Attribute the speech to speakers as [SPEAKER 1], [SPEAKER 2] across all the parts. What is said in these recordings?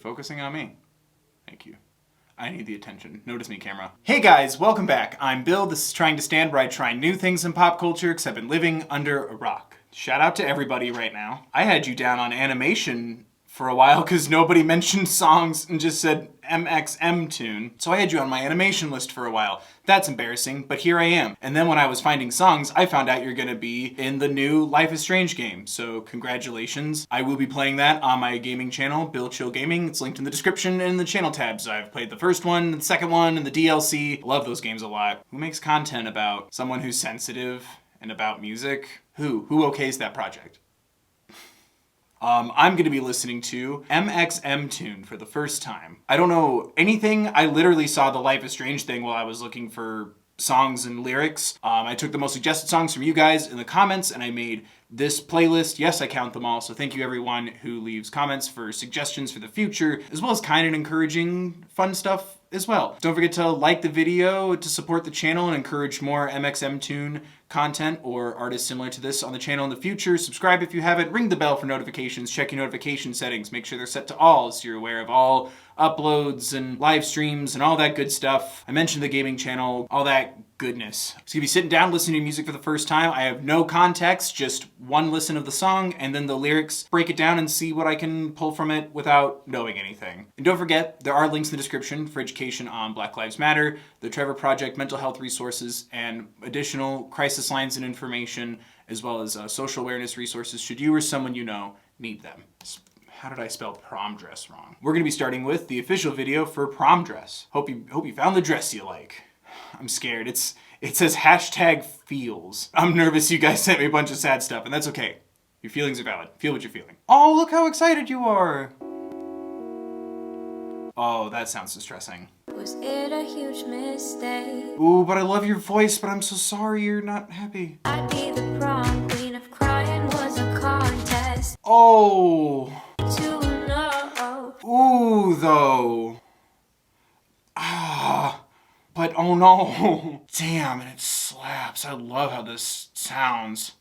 [SPEAKER 1] Focusing on me. Thank you. I need the attention. Notice me, camera. Hey guys, welcome back. I'm Bill. This is Trying to Stand, where I try new things in pop culture, except I've been living under a rock. Shout out to everybody right now. I had you down on animation for a while because nobody mentioned songs and just said Mxmtoon. So I had you on my animation list for a while. That's embarrassing, but here I am. And then when I was finding songs, I found out you're gonna be in the new Life is Strange game. So congratulations. I will be playing that on my gaming channel, Bill Chill Gaming. It's linked in the description and in the channel tabs. I've played the first one, the second one, and the DLC. Love those games a lot. Who makes content about someone who's sensitive and about music? Who okays that project? I'm gonna be listening to Mxmtoon for the first time. I don't know anything. I literally saw the Life is Strange thing while I was looking for songs and lyrics. I took the most suggested songs from you guys in the comments and I made this playlist. Yes, I count them all. So thank you everyone who leaves comments for suggestions for the future, as well as kind and encouraging fun stuff as well. Don't forget to like the video to support the channel and encourage more Mxmtoon content or artists similar to this on the channel in the future. Subscribe if you haven't, ring the bell for notifications, check your notification settings, make sure they're set to all so you're aware of all uploads and live streams and all that good stuff. I mentioned the gaming channel, all that goodness. So you'll be sitting down listening to music for the first time. I have no context, just one listen of the song and then the lyrics, break it down and see what I can pull from it without knowing anything. And don't forget, there are links in the description for education on Black Lives Matter, the Trevor Project mental health resources, and additional crisis lines and information, as well as social awareness resources should you or someone you know need them. How did I spell prom dress wrong? We're gonna be starting with the official video for prom dress. Hope you found the dress you like. I'm scared. It says #feels. I'm nervous you guys sent me a bunch of sad stuff, and that's okay. Your feelings are valid. Feel what you're feeling. Oh, look how excited you are. Oh, that sounds distressing.
[SPEAKER 2] Was it a huge mistake?
[SPEAKER 1] Ooh, but I love your voice, but I'm so sorry you're not happy.
[SPEAKER 2] I'd be the prom queen if crying was a contest.
[SPEAKER 1] Oh.
[SPEAKER 2] To know.
[SPEAKER 1] Ooh, though. Ah. But oh no. Damn, and it slaps. I love how this sounds.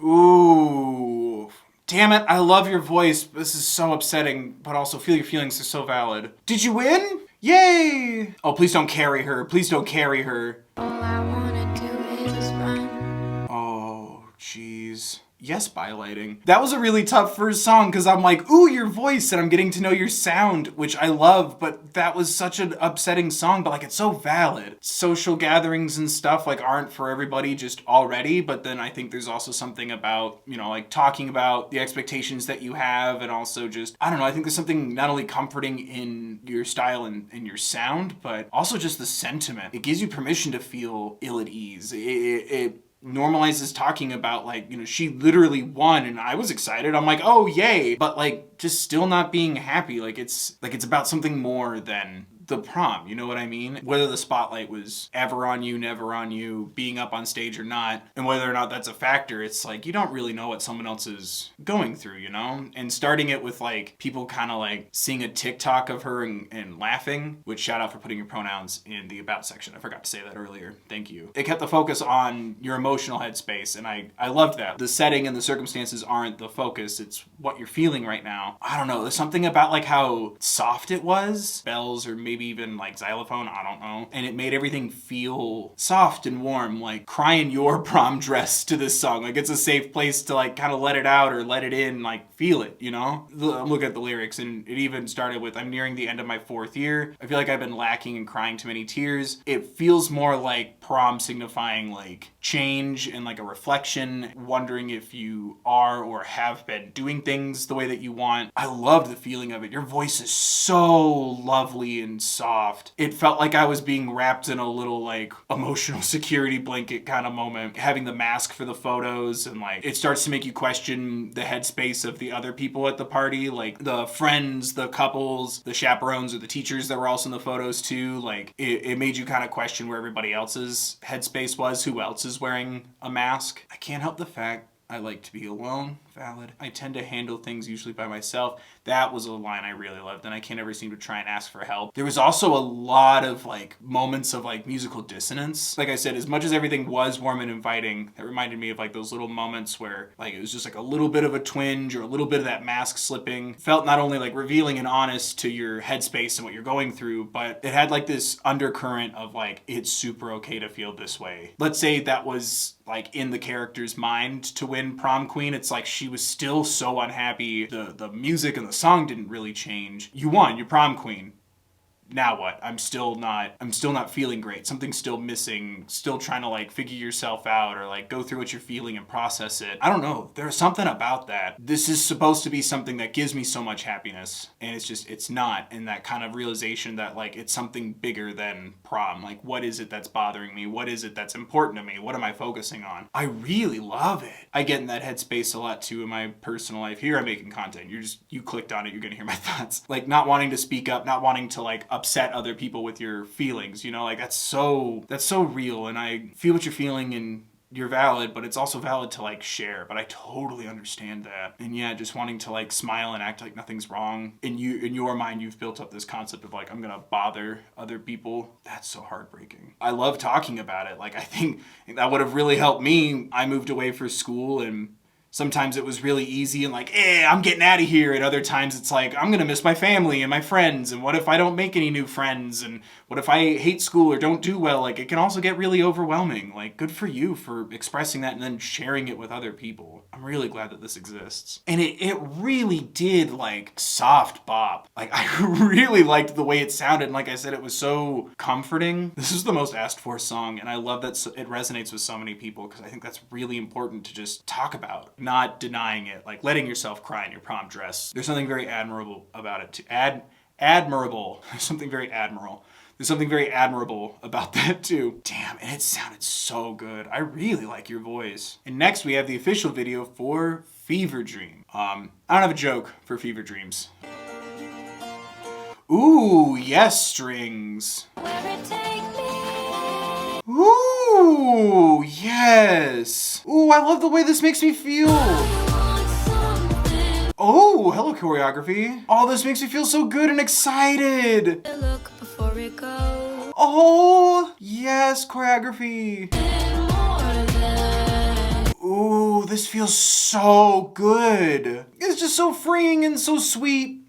[SPEAKER 1] Ooh. Damn it, I love your voice. This is so upsetting, but also feel your feelings are so valid. Did you win? Yay! Oh, please don't carry her. Please don't carry her.
[SPEAKER 2] All I wanna do is run.
[SPEAKER 1] Oh, jeez. Yes, bylighting. That was a really tough first song because I'm like, ooh, your voice, and I'm getting to know your sound, which I love, but that was such an upsetting song, but like, it's so valid. Social gatherings and stuff like aren't for everybody just already, but then I think there's also something about, you know, like talking about the expectations that you have and also just, I don't know, I think there's something not only comforting in your style and your sound, but also just the sentiment. It gives you permission to feel ill at ease. It normalizes talking about, like, you know, she literally won and I was excited. I'm like, oh yay, but like just still not being happy. Like it's about something more than the prom, you know what I mean? Whether the spotlight was ever on you, never on you, being up on stage or not, and whether or not that's a factor, it's like you don't really know what someone else is going through, you know? And starting it with like people kind of like seeing a TikTok of her and laughing, which shout out for putting your pronouns in the about section. I forgot to say that earlier. Thank you. It kept the focus on your emotional headspace and I loved that. The setting and the circumstances aren't the focus, it's what you're feeling right now. I don't know, there's something about like how soft it was, bells or maybe even like xylophone, I don't know. And it made everything feel soft and warm, like cry in your prom dress to this song. Like it's a safe place to like kind of let it out or let it in, like feel it, you know? Look at the lyrics and it even started with, I'm nearing the end of my 4th year. I feel like I've been lacking and crying too many tears. It feels more like prom signifying like change and like a reflection, wondering if you are or have been doing things the way that you want. I loved the feeling of it. Your voice is so lovely and soft. It felt like I was being wrapped in a little like emotional security blanket kind of moment, having the mask for the photos, and like it starts to make you question the headspace of the other people at the party, like the friends, the couples, the chaperones, or the teachers that were also in the photos too. Like it made you kind of question where everybody else's headspace was, who else is wearing a mask. I can't help the fact I like to be alone. valid. I tend to handle things usually by myself. That was a line I really loved, and I can't ever seem to try and ask for help. There was also a lot of like moments of like musical dissonance. Like I said, as much as everything was warm and inviting, it reminded me of like those little moments where like it was just like a little bit of a twinge or a little bit of that mask slipping. Felt not only like revealing and honest to your headspace and what you're going through, but it had like this undercurrent of like, it's super okay to feel this way. Let's say that was like in the character's mind to win prom queen. It's like she was still so unhappy. The music and the song didn't really change. You won, you're prom queen. Now what? I'm still not feeling great. Something's still missing, still trying to like figure yourself out or like go through what you're feeling and process it. I don't know. There's something about that. This is supposed to be something that gives me so much happiness, and it's not. And that kind of realization that like it's something bigger than prom. Like, what is it that's bothering me? What is it that's important to me? What am I focusing on? I really love it. I get in that headspace a lot too in my personal life. Here I'm making content. You clicked on it, you're gonna hear my thoughts. Like not wanting to speak up, not wanting to like upset other people with your feelings, you know, like that's so real, and I feel what you're feeling and you're valid, but it's also valid to like share. But I totally understand that. And yeah, just wanting to like smile and act like nothing's wrong. In your mind, you've built up this concept of like, I'm gonna bother other people. That's so heartbreaking. I love talking about it. Like I think that would have really helped me. I moved away for school, and sometimes it was really easy and like, I'm getting out of here. And other times it's like, I'm gonna miss my family and my friends. And what if I don't make any new friends? And what if I hate school or don't do well? Like it can also get really overwhelming. Like good for you for expressing that and then sharing it with other people. I'm really glad that this exists. And it really did like soft bop. Like I really liked the way it sounded. And like I said, it was so comforting. This is the most asked for song. And I love that it resonates with so many people, because I think that's really important to just talk about. Not denying it, like letting yourself cry in your prom dress. There's something very admirable about it too. Admirable. There's something very admirable. There's something very admirable about that too. Damn, and it sounded so good. I really like your voice. And next we have the official video for Fever Dream. I don't have a joke for Fever Dreams. Ooh, yes, strings. Ooh, yes. Ooh, I love the way this makes me feel. Oh, hello choreography. Oh, this makes me feel so good and excited. Oh, yes, choreography. Ooh, this feels so good. It's just so freeing and so sweet.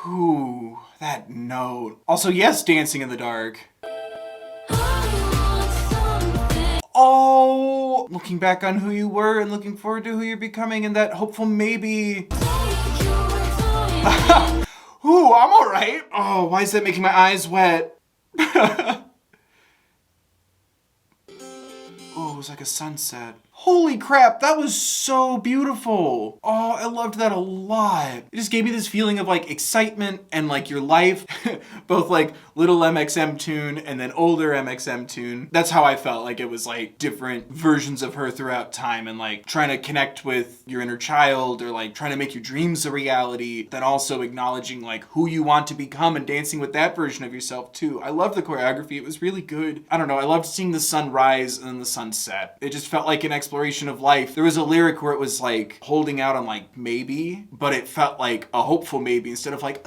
[SPEAKER 1] Ooh, that note. Also, yes, dancing in the dark. Oh, looking back on who you were and looking forward to who you're becoming, and that hopeful maybe. Ooh, I'm all right. Oh, why is that making my eyes wet? Oh, it was like a sunset. Holy crap, that was so beautiful. Oh, I loved that a lot. It just gave me this feeling of like excitement and like your life, both like little Mxmtoon and then older Mxmtoon. That's how I felt. Like it was like different versions of her throughout time, and like trying to connect with your inner child, or like trying to make your dreams a reality, then also acknowledging like who you want to become and dancing with that version of yourself too. I loved the choreography. It was really good. I don't know. I loved seeing the sun rise and then the sun set. It just felt like an exploration of life. There was a lyric where it was like holding out on like maybe, but it felt like a hopeful maybe instead of like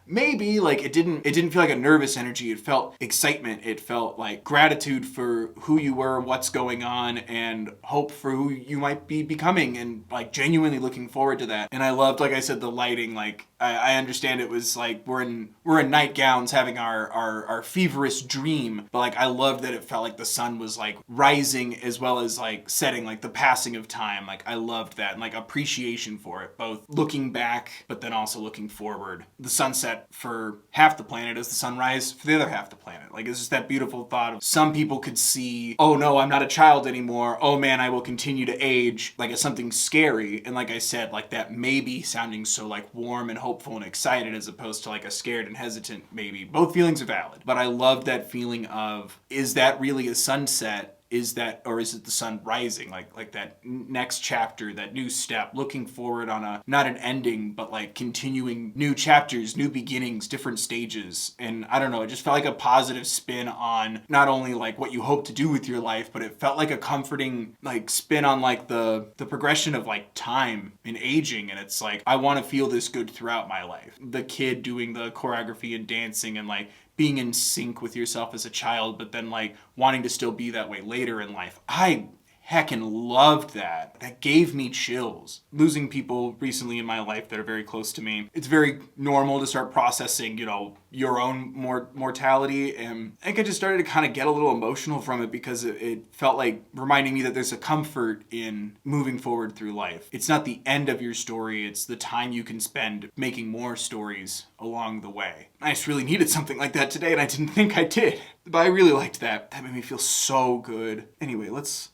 [SPEAKER 1] maybe. Like it didn't feel like a nervous energy. It felt excitement. It felt like gratitude for who you were, what's going on, and hope for who you might be becoming, and like genuinely looking forward to that. And I loved, like I said, the lighting. Like I understand it was like we're in nightgowns having our feverish dream, but like I loved that it felt like the sun was like rising as well as like setting, like the passing of time. Like I loved that, and like appreciation for it, both looking back but then also looking forward. The sunset for half the planet as the sunrise for the other half the planet. Like it's just that beautiful thought of some people could see, oh no, I'm not a child anymore. Oh man, I will continue to age. Like it's something scary. And like I said, like that maybe sounding so like warm and hopeful and excited as opposed to like a scared and hesitant maybe. Both feelings are valid. But I love that feeling of, is that really a sunset? is that, or is it the sun rising? Like that next chapter, that new step, looking forward on a, not an ending, but like continuing new chapters, new beginnings, different stages. And I don't know, it just felt like a positive spin on not only like what you hope to do with your life, but it felt like a comforting like spin on like the progression of like time and aging. And it's like, I want to feel this good throughout my life. The kid doing the choreography and dancing and like being in sync with yourself as a child, but then like wanting to still be that way later in life. I heckin' loved that. That gave me chills. Losing people recently in my life that are very close to me, it's very normal to start processing, you know, your own mortality. And I think I just started to kind of get a little emotional from it because it felt like reminding me that there's a comfort in moving forward through life. It's not the end of your story, it's the time you can spend making more stories along the way. I just really needed something like that today, and I didn't think I did. But I really liked that. That made me feel so good. Anyway, let's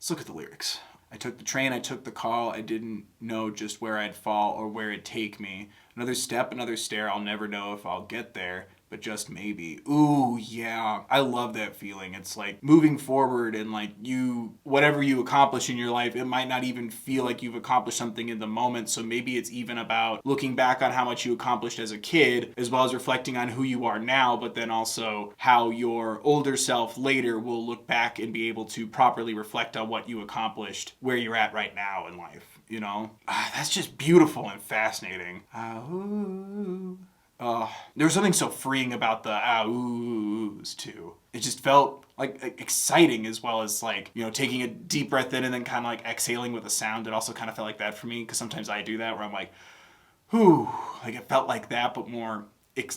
[SPEAKER 1] look at the lyrics. I took the train, I took the call, I didn't know just where I'd fall or where it'd take me. Another step, another stair, I'll never know if I'll get there, but just maybe. Ooh, yeah. I love that feeling. It's like moving forward and like whatever you accomplish in your life, it might not even feel like you've accomplished something in the moment. So maybe it's even about looking back on how much you accomplished as a kid, as well as reflecting on who you are now, but then also how your older self later will look back and be able to properly reflect on what you accomplished, where you're at right now in life, you know? That's just beautiful and fascinating. There was something so freeing about the oohs too. It just felt like exciting, as well as like, you know, taking a deep breath in and then kind of like exhaling with a sound. It also kind of felt like that for me, because sometimes I do that where I'm like, whew, like it felt like that, but more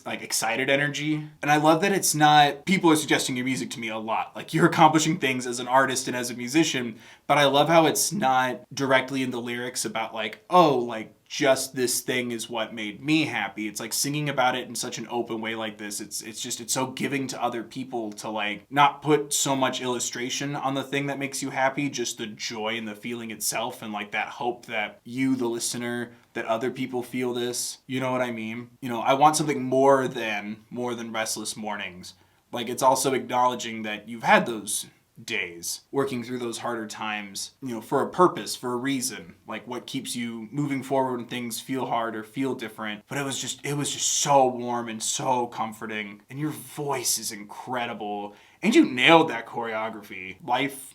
[SPEAKER 1] like excited energy. And I love that it's not, people are suggesting your music to me a lot. Like you're accomplishing things as an artist and as a musician, but I love how it's not directly in the lyrics about like, oh, like just this thing is what made me happy. It's like singing about it in such an open way like this. It's so giving to other people to like not put so much illustration on the thing that makes you happy, just the joy and the feeling itself, and like that hope that you, the listener, that other people feel this. You know what I mean? You know, I want something more than restless mornings. Like it's also acknowledging that you've had those days working through those harder times, you know, for a purpose, for a reason, like what keeps you moving forward when things feel hard or feel different. But it was just so warm and so comforting, and your voice is incredible, and you nailed that choreography. Life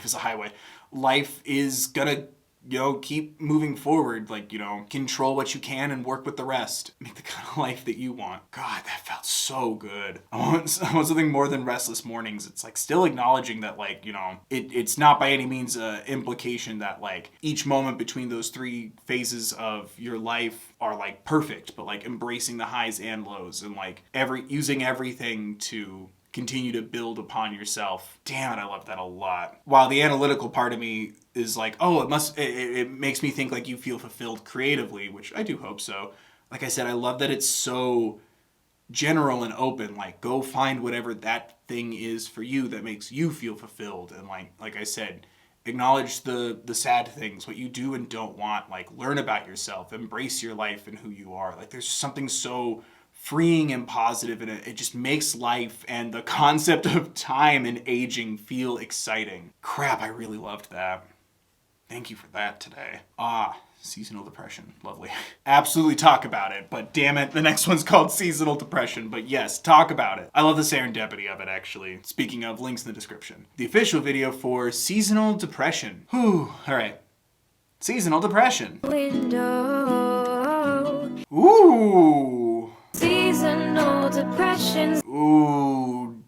[SPEAKER 1] is a highway. Life is gonna, you know, keep moving forward, like, you know, control what you can and work with the rest. Make the kind of life that you want. God, that felt so good. I want something more than restless mornings. It's like still acknowledging that, like, you know, it's not by any means an implication that like each moment between those three phases of your life are like perfect, but like embracing the highs and lows, and like using everything to continue to build upon yourself. Damn it, I love that a lot. While the analytical part of me is like, oh, it makes me think like you feel fulfilled creatively, which I do hope so. Like I said, I love that it's so general and open. Like, go find whatever that thing is for you that makes you feel fulfilled. And like I said, acknowledge the sad things, what you do and don't want. Like, learn about yourself, embrace your life and who you are. Like, there's something so freeing and positive, and it just makes life and the concept of time and aging feel exciting. Crap, I really loved that. Thank you for that today. Seasonal depression. Lovely. Absolutely talk about it, but damn it, the next one's called Seasonal Depression. But yes, talk about it. I love the serendipity of it, actually. Speaking of, links in the description. The official video for Seasonal Depression. Whew, alright. Seasonal Depression.
[SPEAKER 2] Window.
[SPEAKER 1] Ooh.
[SPEAKER 2] Seasonal depressions.
[SPEAKER 1] Ooh.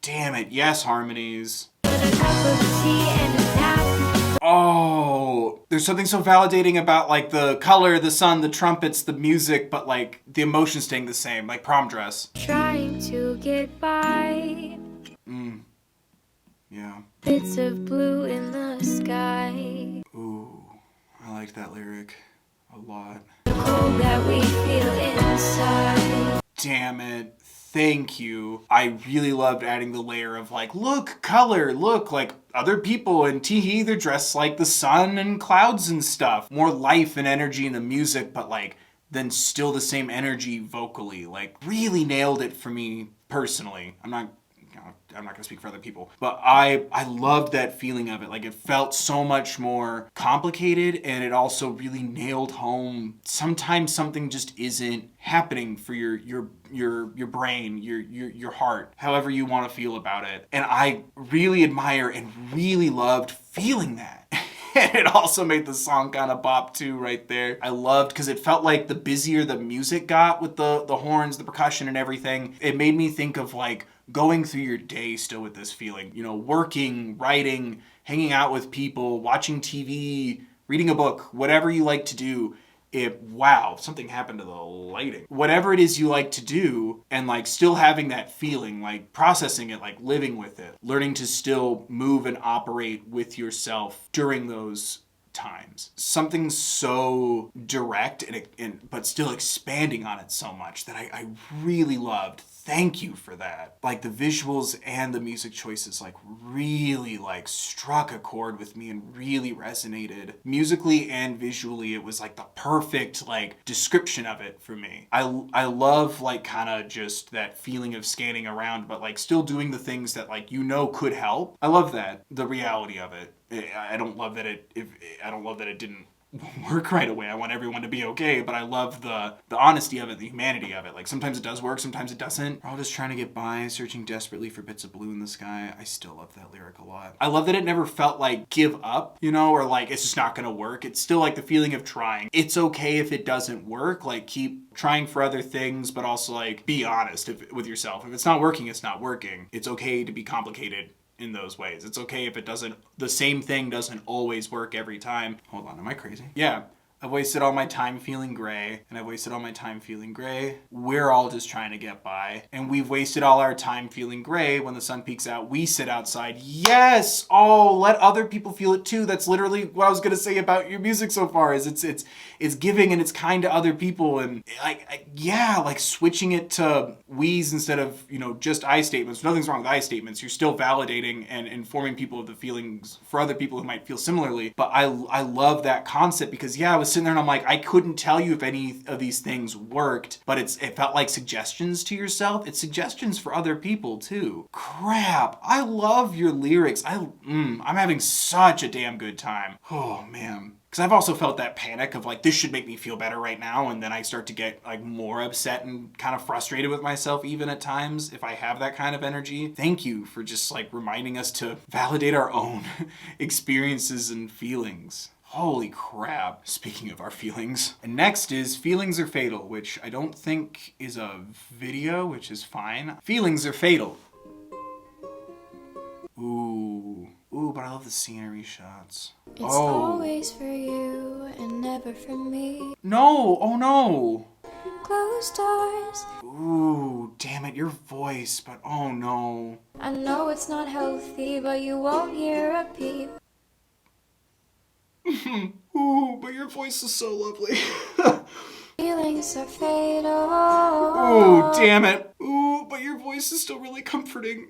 [SPEAKER 1] Damn it, yes, harmonies.
[SPEAKER 2] With a cup of tea and a nap.
[SPEAKER 1] Oh, there's something so validating about like the color, the sun, the trumpets, the music, but like the emotion staying the same, like Prom Dress.
[SPEAKER 2] Trying to get by.
[SPEAKER 1] Yeah.
[SPEAKER 2] Bits of blue in the sky.
[SPEAKER 1] Ooh, I liked that lyric a lot.
[SPEAKER 2] The cold that we feel inside.
[SPEAKER 1] Damn it. Thank you. I really loved adding the layer of like, look, color, look, like other people in Teehee, they're dressed like the sun and clouds and stuff. More life and energy in the music, but like, then still the same energy vocally. Like, really nailed it for me personally. I'm not I'm not gonna speak for other people, but I loved that feeling of it. Like, it felt so much more complicated, and it also really nailed home sometimes something just isn't happening for your brain, your heart, however you want to feel about it. And I really admire and really loved feeling that. And it also made the song kind of bop too right there. I loved, because it felt like the busier the music got with the horns, the percussion and everything, it made me think of like going through your day still with this feeling, you know, working, writing, hanging out with people, watching TV, reading a book, whatever you like to do. Wow, something happened to the lighting. Whatever it is you like to do, and like still having that feeling, like processing it, like living with it, learning to still move and operate with yourself during those times. Something so direct but still expanding on it so much that I really loved. Thank you for that. Like, the visuals and the music choices like really like struck a chord with me and really resonated. Musically and visually, it was like the perfect like description of it for me. I love like kind of just that feeling of scanning around, but like still doing the things that like you know could help. I love that, the reality of it. I don't love that it didn't work right away. I want everyone to be okay, but I love the honesty of it, the humanity of it. Like, sometimes it does work, sometimes it doesn't. We're all just trying to get by, searching desperately for bits of blue in the sky. I still love that lyric a lot. I love that it never felt like give up, you know, or like it's just not gonna work. It's still like the feeling of trying. It's okay if it doesn't work. Like, keep trying for other things, but also like be honest with yourself. If it's not working, it's not working. It's okay to be complicated in those ways. It's okay if the same thing doesn't always work every time. Hold on, am I crazy? Yeah. I've wasted all my time feeling gray, and I've wasted all my time feeling gray. We're all just trying to get by, and we've wasted all our time feeling gray. When the sun peeks out, we sit outside. Yes! Oh, let other people feel it too. That's literally what I was gonna say about your music so far, is it's giving and it's kind to other people, and like switching it to we's instead of, you know, just I statements. Nothing's wrong with I statements. You're still validating and informing people of the feelings for other people who might feel similarly. But I love that concept, because yeah, I was sitting there and I'm like, I couldn't tell you if any of these things worked, but it felt like suggestions to yourself. It's suggestions for other people too. Crap, I love your lyrics. I'm having such a damn good time. Oh man. Because I've also felt that panic of like, this should make me feel better right now, and then I start to get like more upset and kind of frustrated with myself even at times if I have that kind of energy. Thank you for just like reminding us to validate our own experiences and feelings. Holy crap. Speaking of our feelings. And next is Feelings Are Fatal, which I don't think is a video, which is fine. Feelings are fatal. Ooh, but I love the scenery shots.
[SPEAKER 2] It's always for you and never for me.
[SPEAKER 1] No, oh no.
[SPEAKER 2] Closed doors.
[SPEAKER 1] Ooh, damn it, your voice, but oh no.
[SPEAKER 2] I know it's not healthy, but you won't hear a peep.
[SPEAKER 1] Ooh, but your voice is so lovely.
[SPEAKER 2] Feelings are fatal.
[SPEAKER 1] Ooh, damn it. Ooh, but your voice is still really comforting.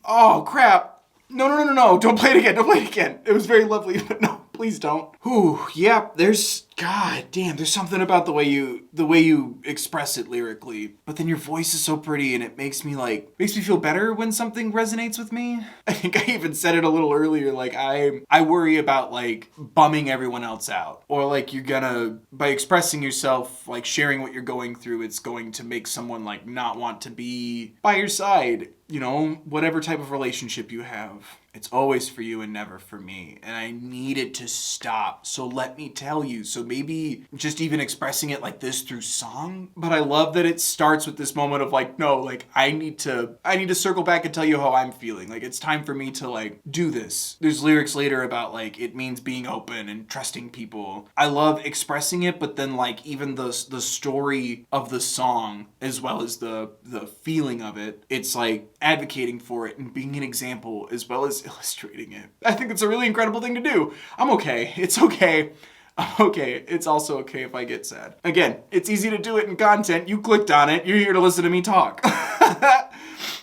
[SPEAKER 1] Oh, crap. No. Don't play it again. It was very lovely, but no, please don't. Ooh, yeah, God damn, there's something about the way you express it lyrically. But then your voice is so pretty, and it makes me feel better when something resonates with me. I think I even said it a little earlier, like I worry about like bumming everyone else out. Or like by expressing yourself, like sharing what you're going through, it's going to make someone like not want to be by your side. You know, whatever type of relationship you have, it's always for you and never for me. And I need it to stop. So let me tell you. So maybe just even expressing it like this through song. But I love that it starts with this moment of like, no, like I need to circle back and tell you how I'm feeling. Like, it's time for me to like do this. There's lyrics later about like it means being open and trusting people. I love expressing it, but then like even the story of the song as well as the feeling of it, it's like advocating for it and being an example as well as illustrating it. I think it's a really incredible thing to do. I'm okay. It's okay. I'm okay. It's also okay if I get sad. Again, it's easy to do it in content. You clicked on it. You're here to listen to me talk.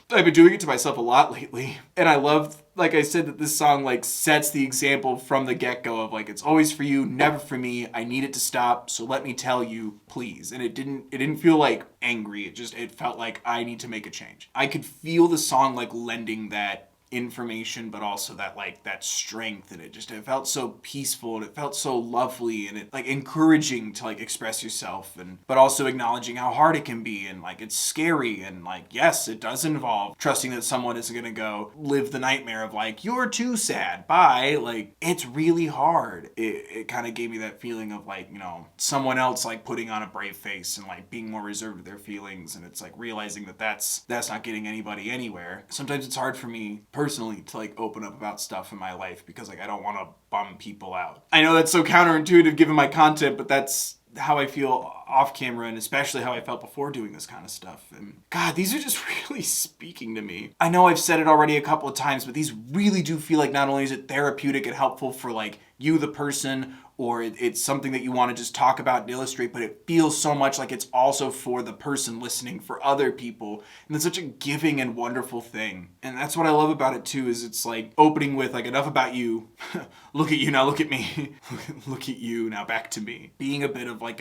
[SPEAKER 1] I've been doing it to myself a lot lately. And I love like I said, that this song like sets the example from the get-go of like, it's always for you, never for me. I need it to stop, so let me tell you, please. And it didn't feel like angry. It felt like I need to make a change. I could feel the song like lending that information, but also that strength, and it felt so peaceful, and it felt so lovely, and it like encouraging to like express yourself, and but also acknowledging how hard it can be, and like it's scary, and like yes, it does involve trusting that someone isn't gonna go live the nightmare of like, you're too sad, bye. Like, it's really hard. It kind of gave me that feeling of like, you know, someone else like putting on a brave face and like being more reserved with their feelings, and it's like realizing that that's not getting anybody anywhere. Sometimes it's hard for me personally to like open up about stuff in my life because like I don't want to bum people out. I know that's so counterintuitive given my content, but that's how I feel off camera, and especially how I felt before doing this kind of stuff. And God, these are just really speaking to me. I know I've said it already a couple of times, but these really do feel like not only is it therapeutic and helpful for like you, the person, or it's something that you want to just talk about and illustrate, but it feels so much like it's also for the person listening, for other people. And it's such a giving and wonderful thing. And that's what I love about it too, is it's like opening with like, enough about you. Look at you, now look at me. Look at you, now back to me. Being a bit of like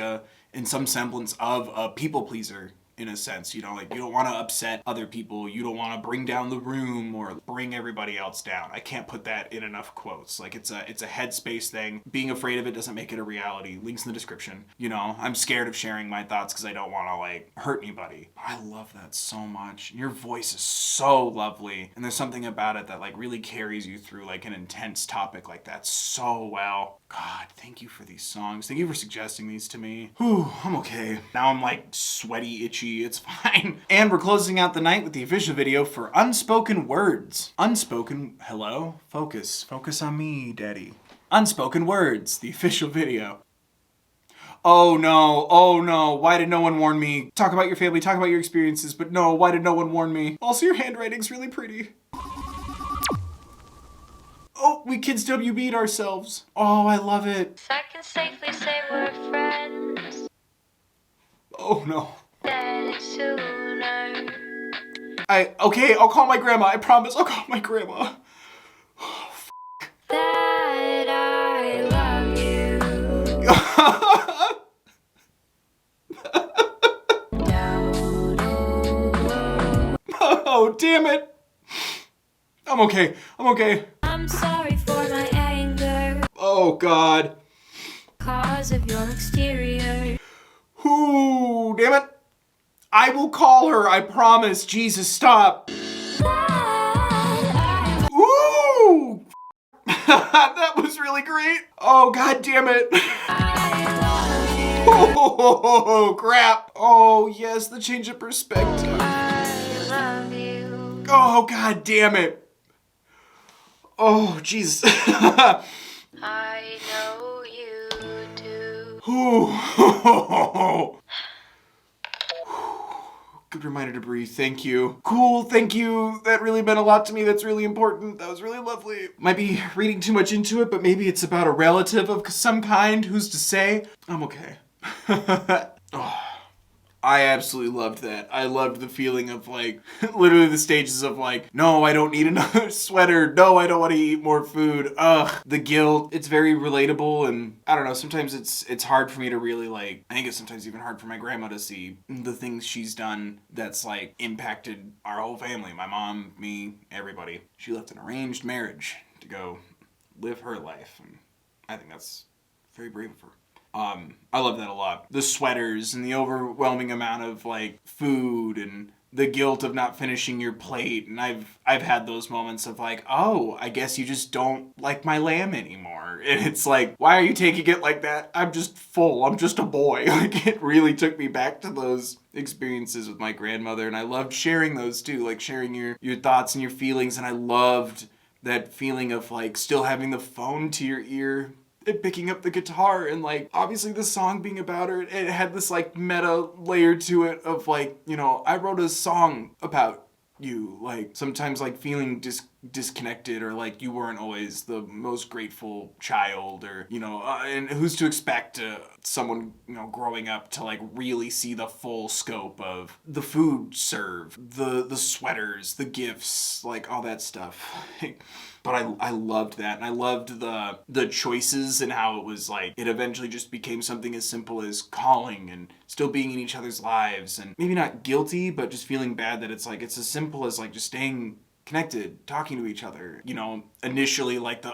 [SPEAKER 1] in some semblance of a people pleaser. In a sense, you know, like you don't want to upset other people. You don't want to bring down the room or bring everybody else down. I can't put that in enough quotes. Like it's a headspace thing. Being afraid of it doesn't make it a reality. Links in the description. You know, I'm scared of sharing my thoughts because I don't want to like hurt anybody. I love that so much. Your voice is so lovely. And there's something about it that like really carries you through like an intense topic like that so well. God, thank you for these songs. Thank you for suggesting these to me. Whew, I'm okay. Now I'm like sweaty, itchy. It's fine. And we're closing out the night with the official video for Unspoken Words. Hello? Focus on me, daddy. Unspoken Words, the official video. Oh no, why did no one warn me? Talk about your family, talk about your experiences, but no, why did no one warn me? Also, your handwriting's really pretty. Oh, we kids WB'd ourselves. Oh, I love it.
[SPEAKER 2] So I can safely say we're friends.
[SPEAKER 1] Oh no.
[SPEAKER 2] Then sooner.
[SPEAKER 1] Okay, I'll call my grandma. I promise I'll call my grandma. Oh,
[SPEAKER 2] That I love you.
[SPEAKER 1] Oh, damn it. I'm okay.
[SPEAKER 2] I'm sorry for my anger.
[SPEAKER 1] Oh, God.
[SPEAKER 2] Cause of your exterior.
[SPEAKER 1] Ooh, damn it. I will call her, I promise. Jesus, stop. Ooh. That was really great. Oh, God damn it. Oh, crap. Oh, yes, the change of perspective.
[SPEAKER 2] I love you.
[SPEAKER 1] Oh, God damn it. Oh, Jesus.
[SPEAKER 2] I know you do.
[SPEAKER 1] Ooh. Good reminder to breathe. Thank you. Cool. Thank you. That really meant a lot to me. That's really important. That was really lovely. Might be reading too much into it, but maybe it's about a relative of some kind. Who's to say? I'm okay. Oh. I absolutely loved that. I loved the feeling of like, literally the stages of like, no, I don't need another sweater. No, I don't want to eat more food. Ugh, the guilt. It's very relatable, and I don't know, sometimes it's hard for me to really like, I think it's sometimes even hard for my grandma to see the things she's done that's like impacted our whole family. My mom, me, everybody. She left an arranged marriage to go live her life, and I think that's very brave of her. I love that a lot. The sweaters and the overwhelming amount of like food and the guilt of not finishing your plate. And I've had those moments of like, oh, I guess you just don't like my lamb anymore. And it's like, why are you taking it like that? I'm just full. I'm just a boy. Like, it really took me back to those experiences with my grandmother. And I loved sharing those too, like sharing your thoughts and your feelings. And I loved that feeling of like still having the phone to your ear and picking up the guitar, and like obviously the song being about her, it had this like meta layer to it of like, you know, I wrote a song about you, like sometimes like feeling disconnected, or like you weren't always the most grateful child, or, you know, and who's to expect someone, you know, growing up to like really see the full scope of the food served, the sweaters, the gifts, like all that stuff. But I loved that, and I loved the choices and how it was like it eventually just became something as simple as calling and still being in each other's lives, and maybe not guilty, but just feeling bad that it's like it's as simple as like just staying connected, talking to each other. You know, initially like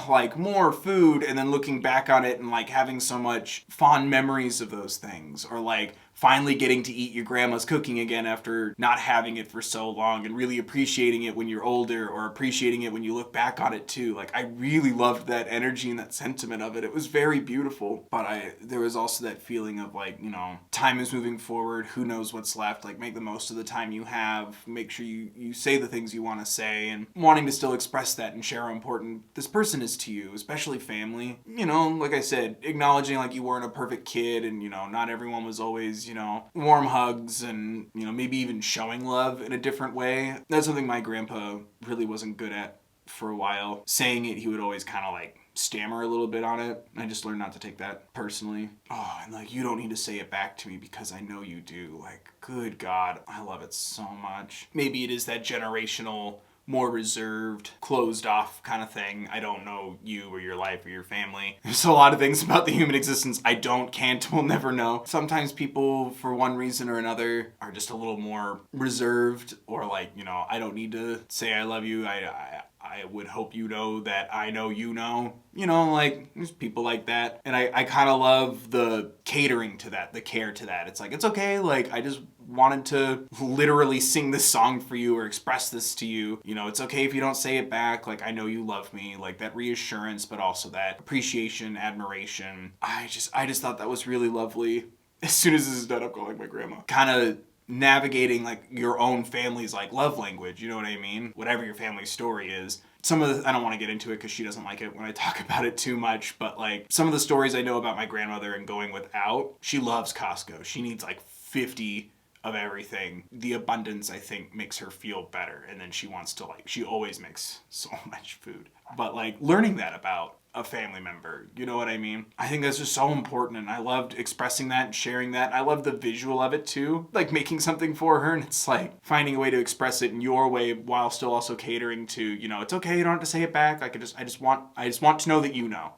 [SPEAKER 1] like more food, and then looking back on it and like having so much fond memories of those things, or like finally getting to eat your grandma's cooking again after not having it for so long, and really appreciating it when you're older, or appreciating it when you look back on it too. Like I really loved that energy and that sentiment of it. It was very beautiful. But there was also that feeling of like, you know, time is moving forward, who knows what's left, like make the most of the time you have, make sure you say the things you want to say, and wanting to still express that and share how important this person is to you, especially family. You know, like I said, acknowledging like you weren't a perfect kid, and, you know, not everyone was always, you know, warm hugs, and, you know, maybe even showing love in a different way. That's something my grandpa really wasn't good at for a while. Saying it, he would always kind of like stammer a little bit on it. I just learned not to take that personally. Oh, and like, you don't need to say it back to me because I know you do. Like, good God, I love it so much. Maybe it is that generational, more reserved, closed off kind of thing. I don't know you or your life or your family. There's a lot of things about the human existence I can't, will never know. Sometimes people, for one reason or another, are just a little more reserved, or like, you know, I don't need to say I love you. I would hope you know that I know you know. You know, like, there's people like that. And I kind of love the catering to that, the care to that. It's like, it's okay, like, I just wanted to literally sing this song for you or express this to you. You know, it's okay if you don't say it back. Like, I know you love me. Like, that reassurance, but also that appreciation, admiration. I just thought that was really lovely. As soon as this is done, I'm calling my grandma. Kind of navigating like your own family's like love language, you know what I mean? Whatever your family's story is. Some of the, I don't want to get into it because she doesn't like it when I talk about it too much, but like some of the stories I know about my grandmother and going without, she loves Costco. She needs like 50 of everything. The abundance, I think, makes her feel better. And then she wants to like, she always makes so much food. But like learning that about a family member, you know what I mean? I think that's just so important, and I loved expressing that and sharing that. I love the visual of it too, like making something for her, and it's like finding a way to express it in your way while still also catering to, you know, it's okay, you don't have to say it back. Like I just want to know that you know.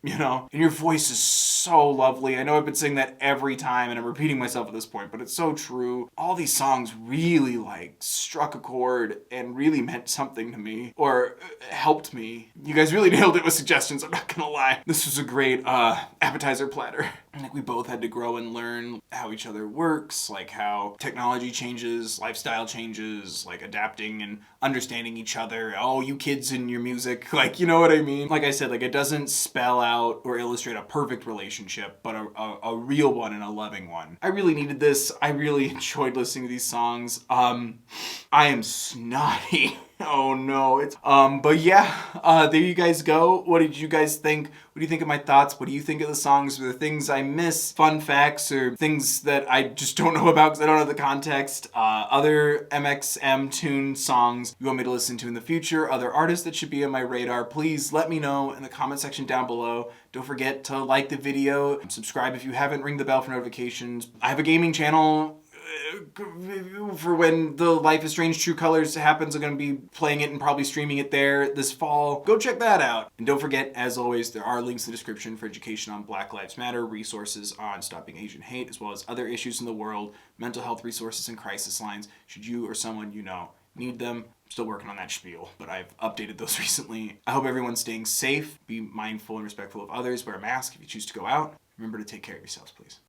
[SPEAKER 1] You know? And your voice is so lovely. I know I've been saying that every time, and I'm repeating myself at this point, but it's so true. All these songs really, like, struck a chord and really meant something to me, or helped me. You guys really nailed it with suggestions, I'm not gonna lie. This was a great appetizer platter. Like, we both had to grow and learn how each other works, like how technology changes, lifestyle changes, like adapting and understanding each other. Oh, you kids and your music, like, you know what I mean? Like I said, like, it doesn't spell out or illustrate a perfect relationship, but a real one and a loving one. I really needed this. I really enjoyed listening to these songs. I am snotty. Oh no, it's but yeah, there you guys go. What did you guys think? What do you think of my thoughts? What do you think of the songs? Were there things I miss, fun facts, or things that I just don't know about because I don't know the context? Other Mxmtoon songs you want me to listen to in the future? Other artists that should be on my radar? Please let me know in the comment section down below. Don't forget to like the video, subscribe if you haven't, ring the bell for notifications. I have a gaming channel for when the Life is Strange True Colors happens. I'm going to be playing it and probably streaming it there this fall. Go check that out. And don't forget, as always, there are links in the description for education on Black Lives Matter, resources on stopping Asian hate, as well as other issues in the world, mental health resources and crisis lines, should you or someone you know need them. I'm still working on that spiel, but I've updated those recently. I hope everyone's staying safe, be mindful and respectful of others, wear a mask if you choose to go out. Remember to take care of yourselves, please.